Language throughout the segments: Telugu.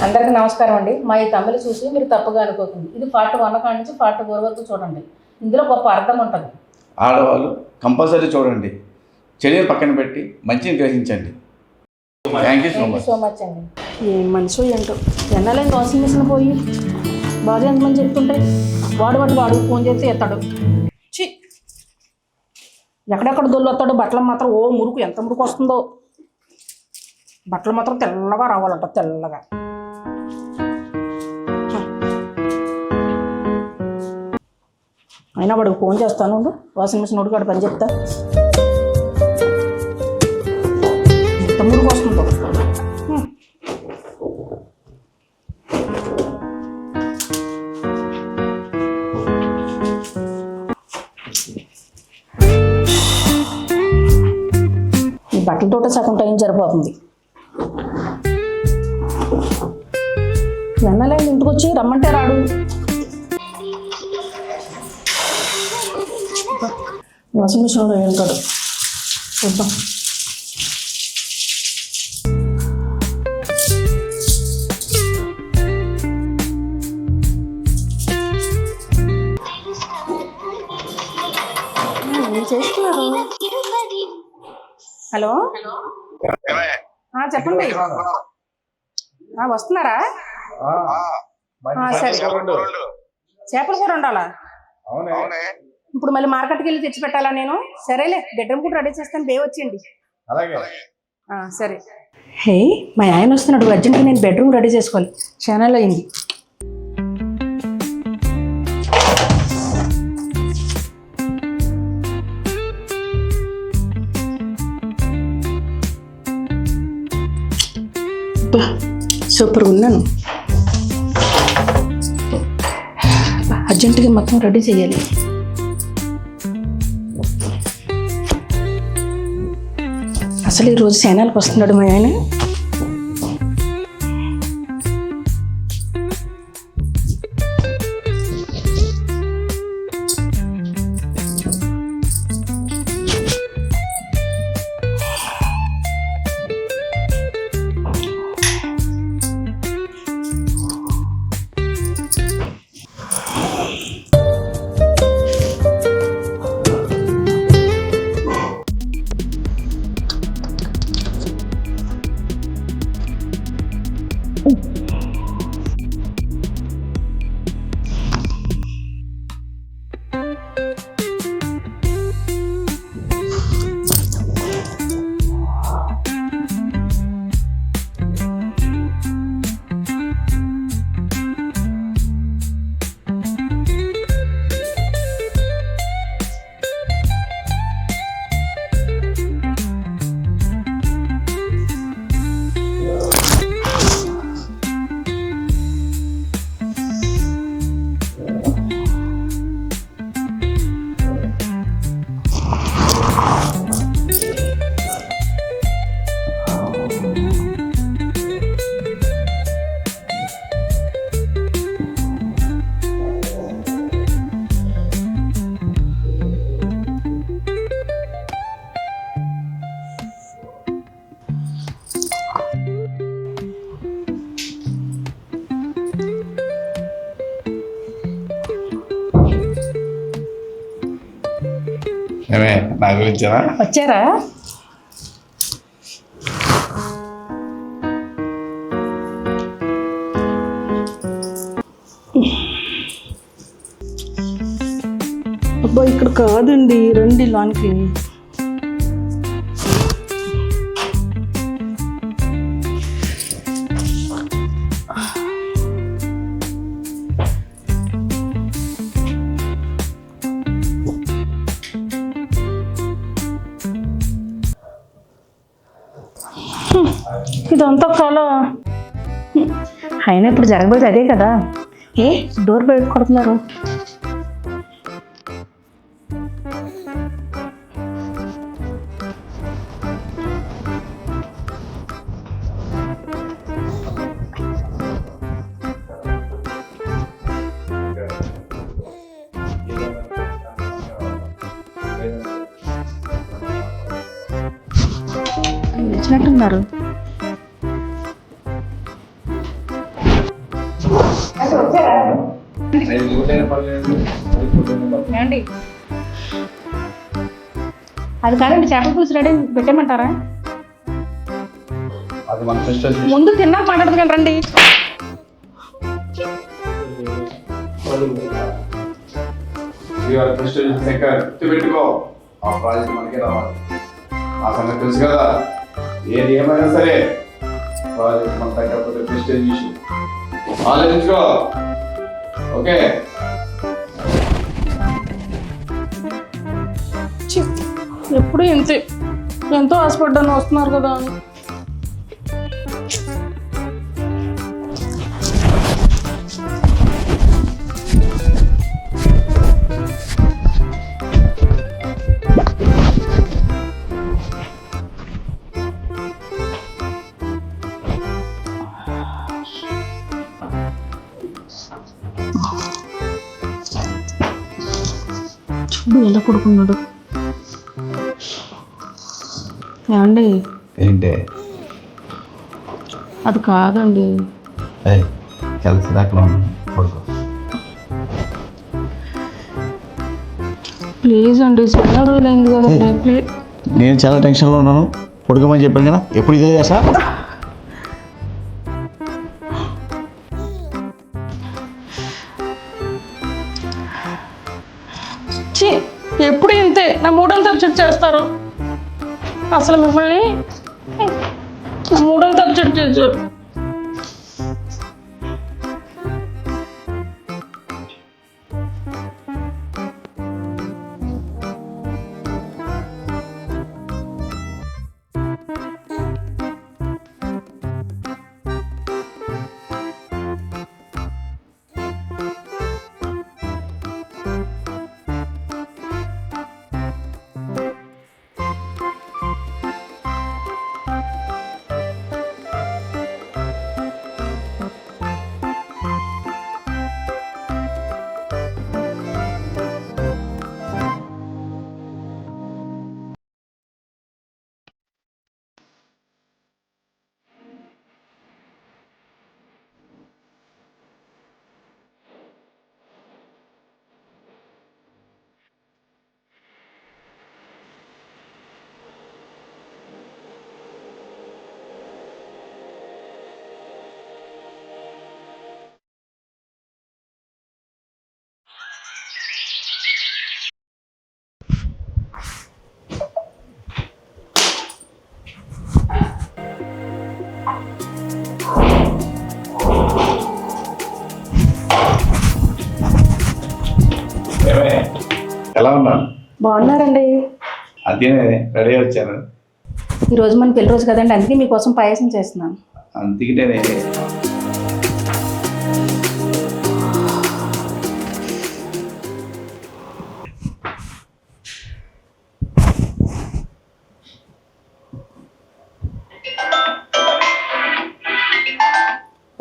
అందరికీ నమస్కారం అండి. మా ఈ తమిళ చూసి మీరు తప్పుగా అనుకోకండి. ఇది పార్ట్ 1 కాడి నుంచి పార్ట్ 4 వరకు చూడండి. ఇందులో గొప్ప అర్థం ఉంటుంది. ఆడవాళ్ళు కంపల్సరీ చూడండి. చెడుని పక్కన పెట్టి మంచిని గ్రహించండి. థ్యాంక్ యూ సో మచ్ అండి. ఏం మనిషి ఏంటో ఎన్నలేని వాషింగ్ మిషన్ పోయి భార్య ఎంతమంది చెప్తుంటే వాడు ఫోన్ చేస్తే ఎత్తాడు. చి ఎక్కడెక్కడ దొల్లొస్తాడు. బట్టలు మాత్రం మురుకు ఎంత మురుకు వస్తుందో. బట్టలు మాత్రం తెల్లగా రావాలంట, తెల్లగా. అయినా వాడికి ఫోన్ చేస్తాను, వాషింగ్ మిషన్ ఉడికాడు పని చెప్తా. ఎంత మురుగు వస్తుందో. ఈ బట్టలతోటే సగం టైం సరిపోతుంది. వెన్నలేని ఇంటికి వచ్చి రమ్మంటే రాడు. వాషింగ్ మిషన్లో వెళ్తాడు. చూద్దాం. ఏం చేస్తున్నారు? హలో చెప్పండి. వస్తున్నారా? సరే. చేపలు కూడా ఉండాలా? ఇప్పుడు మళ్ళీ మార్కెట్కి వెళ్ళి తెచ్చి పెట్టాలా నేను? సరేలే, బెడ్రూమ్ కూడా రెడీ చేస్తాను. బే వచ్చేయండి. సరే. హే, మా ఆయన వస్తున్నాడు. అర్జెంట్గా నేను బెడ్రూమ్ రెడీ చేసుకోవాలి. ఛానల్ అయింది. సూపర్గా ఉన్నాను. అర్జెంటుగా మొత్తం రెడీ చేయాలి. అసలు ఈరోజు ఛానల్కి వస్తున్నాడు మా ఆయన. నా గురించి వచ్చారా? అబ్బా, ఇక్కడ కాదండి, రండి లోనికి. ఇదంతా కళ. అయినా ఇప్పుడు జరగబోయేది అదే కదా. డోర్ బయట కొడుతున్నారు. వచ్చినట్టున్నారు. ఏమండి అది కాదండి, చేపల పులుసు రెడీ పెట్టేయమంటారా? అది మన ఫెస్టివల్ ముందు తిన్నాక మాట్లాడదు కానీ రండి. పెట్టుకో, ఆ ప్రాజెక్ట్ మనకే రావాలి. ఆ సంగతి తెలుసు కదా. ఏది ఏమైనా సరే ప్రాజెక్ట్ మన తగ్గకపోతే ప్రెస్టేజ్ ఇష్యూ. ఆలోచించుకో. ఓకే. ఎప్పుడు ఇంతే, ఎంతో ఆశపడ్డాను వస్తున్నారు కదా అని. చూడు ఎలా పడుకున్నాడు. ఏమండి ఏంటి అది కాదండి, కలిసి దాకా పడుకో. ప్లీజ్ అండి, చాలా రోజులైంది కదండి ప్లీజ్. నేను చాలా టెన్షన్లో ఉన్నాను, పడుకోమని చెప్పాను కదా. ఎప్పుడు ఇదే చేసా? ఎప్పుడు ఇంతే, నా మూడోళ్ళు తప్పు చేస్తారు. అసలు మిమ్మల్ని మూడోళ్ళు తప్పు చేశారు. ఎలా ఉన్నాను? బాగున్నారండి. అదే రెడీ వచ్చాను. ఈరోజు మన పెళ్లి రోజు కదండి, అందుకే మీకోసం పాయసం చేస్తున్నాను. అందుకే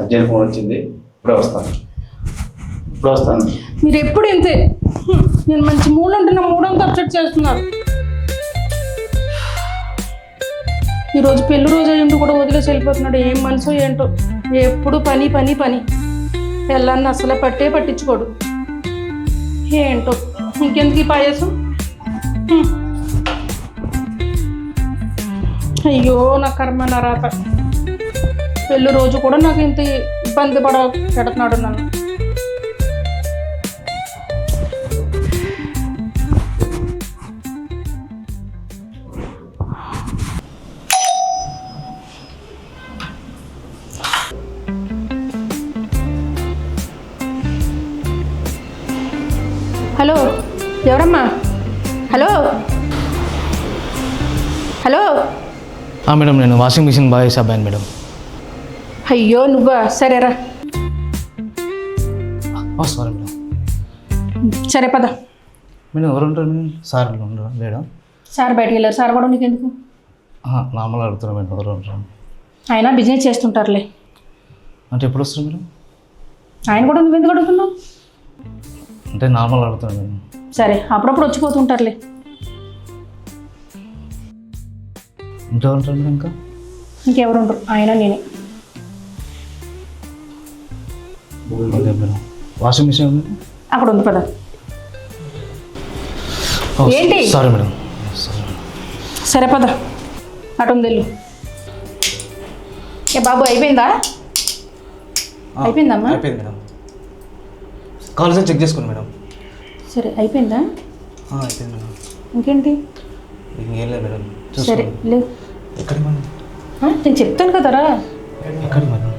అర్జెంట్ ఫోన్ వచ్చింది, ఇప్పుడే వస్తాను. మీరు ఎప్పుడు ఇంతే, నేను మంచి మూడు ఉంటే నా మూడంతా అప్సెట్ చేస్తున్నారు. ఈరోజు పెళ్లి రోజు అయ్యింటూ కూడా వదిలేసి వెళ్ళిపోతున్నాడు. ఏం మనసో ఏంటో, ఎప్పుడు పని పని పని, వెళ్ళాన్ని అసలు పట్టించుకోడు. ఏంటో ఇంకెందుకు ఈ పాయసం. అయ్యో నా కర్మ నా రాత. పెళ్లి రోజు కూడా నాకు ఇంత ఇబ్బంది పెడుతున్నాడు నన్ను. హలో, ఎవరమ్మా? Hello hello. మేడం, నేను వాషింగ్ మిషన్ బాగా వేసా మేడం. అయ్యో నువ్వా, సరేరా. Sorry madam. సరే పద. మేడం ఎవరు ఉంటారు మేడం? సార్ ఉండరా లేడా? సార్ బయటికి వెళ్ళారు. సార్ కూడా నీకు ఎందుకు? నార్మల్ అడుగుతున్నా మేడం, ఎవరు ఉంటారు? ఆయన బిజినెస్ చేస్తుంటారులే. అంటే ఎప్పుడు వస్తారు మేడం? ఆయన కూడా నువ్వెందుకు అడుగుతున్నావు? అంటే నార్మల్ అడుగుతున్నా మేడం. సరే, అప్పుడప్పుడు వచ్చిపోతుంటారులే. ఇంకెవరు ఉంటారు మేడం? ఇంకెవరు ఉండరు, ఆయన నేనే. అదే మేడం, వాషింగ్ మిషన్ ఉంది. అక్కడ ఉంది పద. ఏంటి? Sorry madam, sorry madam. సరే పద, అటు ఉంది వెళ్ళు. ఏ బాబు అయిపోయిందా? అయిపోయిందమ్మా? అయిపోయింది మేడం. కాలేజ్ చెక్ చేసుకోండి మేడం. సరే అయిపోయిందా? అయిపోయింది మేడం. ఇంకేంటి? ఇంకేం లేదు మేడం. సరే లేవు. ఎక్కడికి మేడం? నేను చెప్తాను కదరా. ఎక్కడికి మేడం?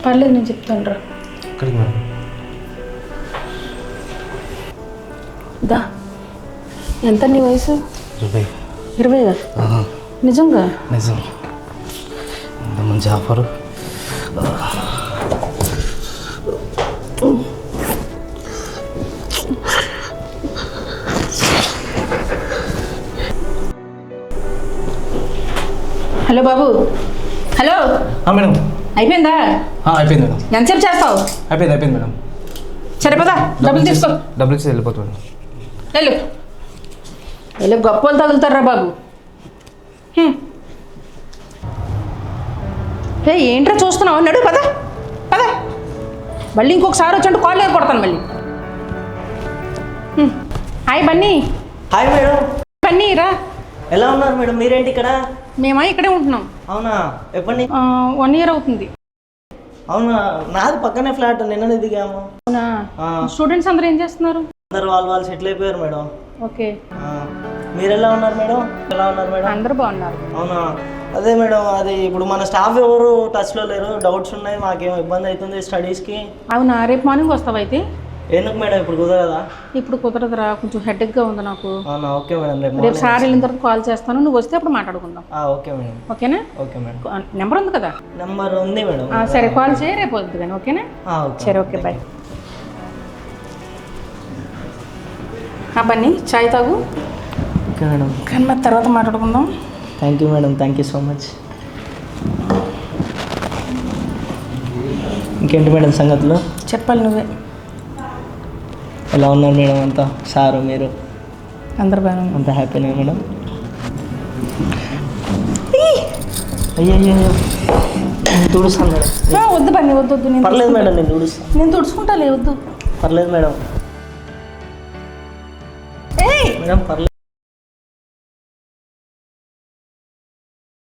పర్లేదు నేను చెప్తాను రా. ఎక్కడికి మేడం? దా. ఎంత నీ వయసు? 20. 20గా? నిజంగా? నిజం. ఎంత మంచి ఆఫరు. హలో బాబు. Hello madam. అయిపోయిందా? అయిపోయింది మేడం. ఎంతసేపు చేస్తావు? అయిపోయింది మేడం. సరే పదా, డబ్బులు తీసుకో. డబ్బులు ఇచ్చి వెళ్ళిపోతాడు. వెళ్ళు వెళ్ళు, గొప్ప వాళ్ళు తగులుతారా బాబు. ఏంట్రా చూస్తున్నావు? అన్నాడు. పద పద, మళ్ళీ ఇంకొకసారి వచ్చి కాల్ కొడతాను మళ్ళీ. Hi Bunny. Hi madam. Bunny రా. ఎలా ఉన్నారు మేడం? మీరేంటి ఇక్కడ? మేమా ఇక్కడే ఉంటున్నాం. అవునా, ఎప్పటి? 1 year అవుతుంది. అవునా, నాది పక్కనే ఫ్లాట్, నిన్ననే దిగాము. అవునా? స్టూడెంట్స్ అందరూ ఏం చేస్తున్నారు? అందరు వాళ్ళు సెటిల్ అయిపోయారు మేడం. ఓకే. మీరు ఎలా ఉన్నారు మేడం? ఎలా ఉన్నారు మేడం? అందరూ బాగున్నారు. అవునా, అదే మేడం, అది ఇప్పుడు మన స్టాఫ్ ఎవరు టచ్లో లేరు, డౌట్స్ ఉన్నాయి, మాకేమో ఇబ్బంది అవుతుంది స్టడీస్కి. అవునా, రేపు మార్నింగ్ వస్తావా అయితే? ఎందుకు మేడం, ఇప్పుడు కుదరదా? ఇప్పుడు కుదరదురా, కొంచెం హెడేక్గా ఉంది నాకు. అవునా, ఓకే మేడం, రేపు సార్ వెళ్ళిన తర్వాత కాల్ చేస్తాను, నువ్వు వస్తే అప్పుడు మాట్లాడుకుందాం. Okay madam. ఓకేనా? Okay madam. నెంబర్ ఉంది కదా? నెంబర్ ఉంది మేడం. సరే కాల్ చేయి, రేపు వద్దు కానీ. ఓకేనా? సరే, ఓకే బాయ్. బన్నీ చాయ్ తాగు. Okay madam. కానీ మరి తర్వాత మాట్లాడుకుందాం. Thank you madam, thank you so much. ఇంకేంటి మేడం సంగతులు? చెప్పాలి నువ్వే. ఎలా ఉన్నారు మేడం అంతా? సారు మీరు అందరు బాగా అంత హ్యాపీనా మేడం? అయ్యో నేను తుడుస్తాను మేడం. వద్దు బన్నీ, వద్దు వద్దు. నేను పర్లేదు మేడం, నేను తుడుస్తాను. నేను తుడుచుకుంటాలే, వద్దు. పర్లేదు మేడం. మేడం పర్లేదు.